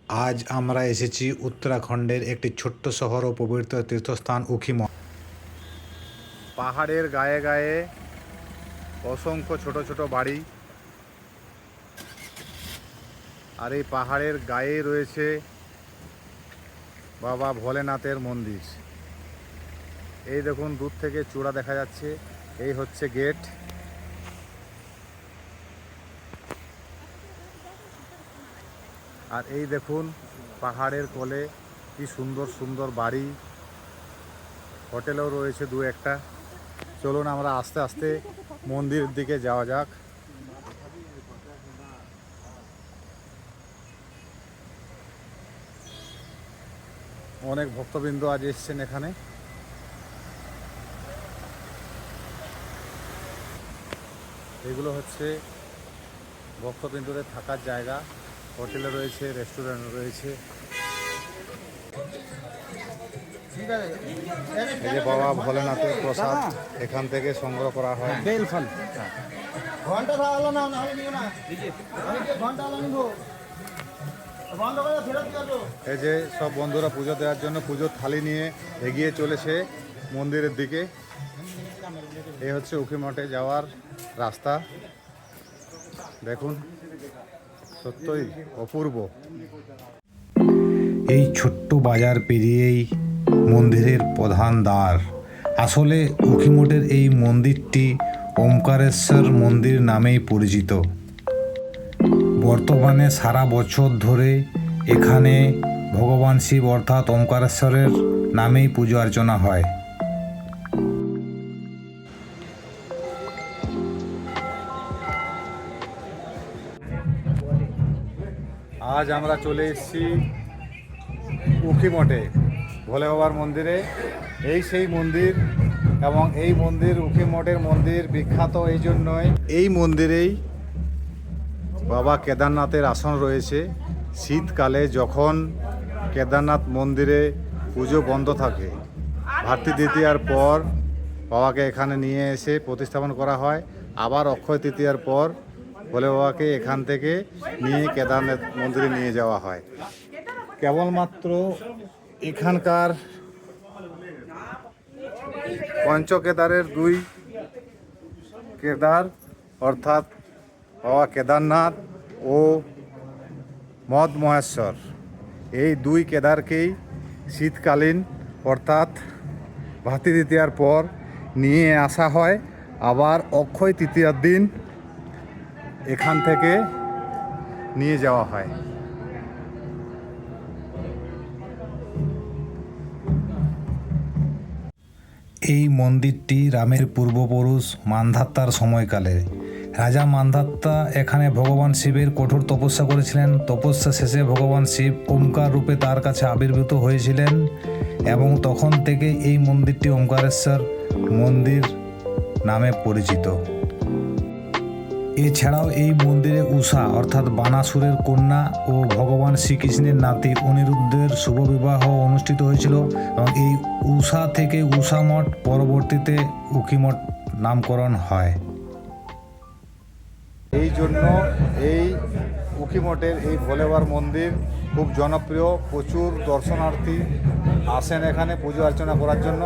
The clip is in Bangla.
আজ আমরা এসেছি উত্তরাখণ্ডের একটি ছোট্ট শহর ও পবিত্র তীর্থস্থান উখিমঠ। পাহাড়ের গায়ে গায়ে অসংখ্য ছোট ছোট বাড়ি, আর এই পাহাড়ের গায়ে রয়েছে বাবা ভোলেনাথের মন্দির। এই দেখুন, দূর থেকে চূড়া দেখা যাচ্ছে। এই হচ্ছে গেট। আর এই দেখুন পাহাড়ের কোলে কি সুন্দর সুন্দর বাড়ি, হোটেলও রয়েছে দু একটা। চলুন আমরা আস্তে আস্তে মন্দিরের দিকে যাওয়া যাক। অনেক ভক্তবৃন্দ আজ এসছেন এখানে। এগুলো হচ্ছে ভক্তবৃন্দদের থাকার জায়গা। হোটেলে রয়েছে, রেস্টুরেন্ট রয়েছে। এই যে বাবা ভোলেনাথের প্রসাদ এখান থেকে সংগ্রহ করা হয়। বেলফল এই যে সব বন্ধুরা পুজো দেওয়ার জন্য পুজোর থালি নিয়ে এগিয়ে চলেছে মন্দিরের দিকে। এই হচ্ছে উখিমঠে যাওয়ার রাস্তা। দেখুন, সত্যই অপূর্ব। এই ছোট্ট বাজার পেরিয়েই মন্দিরের প্রধান দ্বার। আসলে উখিমঠের এই মন্দিরটি ওমকারেশ্বর মন্দির নামেই পরিচিত। বর্তমানে সারা বছর ধরে এখানে ভগবান শিব অর্থাৎ ওমকারেশ্বরের নামেই পুজো অর্চনা হয়। আজ আমরা চলে এসেছি উখিমঠে ভোলে বাবার মন্দিরে। এই সেই মন্দির, এবং এই মন্দির উখিমঠের মন্দির বিখ্যাত এই জন্যই, এই মন্দিরেই বাবা কেদারনাথের আসন রয়েছে। শীতকালে যখন কেদারনাথ মন্দিরে পুজো বন্ধ থাকে, ভাতৃ তৃতীয়ার পর বাবাকে এখানে নিয়ে এসে প্রতিস্থাপন করা হয়। আবার অক্ষয় তৃতীয়ার পর ভোলে বাবাকে এখান থেকে নিয়ে কেদারনাথ মন্দিরে নিয়ে যাওয়া হয়। কেবলমাত্র এখানকার পঞ্চকেদারের দুই কেদার অর্থাৎ বাবা কেদারনাথ ও মদ মহেশ্বর, এই দুই কেদারকেই শীতকালীন অর্থাৎ ভাতৃ তৃতীয়ার পর নিয়ে আসা হয়। আবার অক্ষয় তৃতীয়ার দিন এখান থেকে নিয়ে যাওয়া হয়। এই মন্দিরটি রামের পূর্বপুরুষ মান্ধাত্তার সময়কালে। রাজা মান্ধাত্তা এখানে ভগবান শিবের কঠোর তপস্যা করেছিলেন। তপস্যা শেষে ভগবান শিব ওমকার রূপে তার কাছে আবির্ভূত হয়েছিলেন, এবং তখন থেকে এই মন্দিরটি ওমকারেশ্বর মন্দির নামে পরিচিত। এছাড়াও এই মন্দিরে উষা অর্থাৎ বানাসুরের কন্যা ও ভগবান শ্রীকৃষ্ণের নাতি অনিরুদ্ধের শুভ বিবাহ অনুষ্ঠিত হয়েছিল, এবং এই উষা থেকে উষা মঠ, পরবর্তীতে উখিমঠ নামকরণ হয়। এই জন্য এই উখিমঠের এই ভোলে বাবার মন্দির খুব জনপ্রিয়। প্রচুর দর্শনার্থী আসেন এখানে পুজো অর্চনা করার জন্য।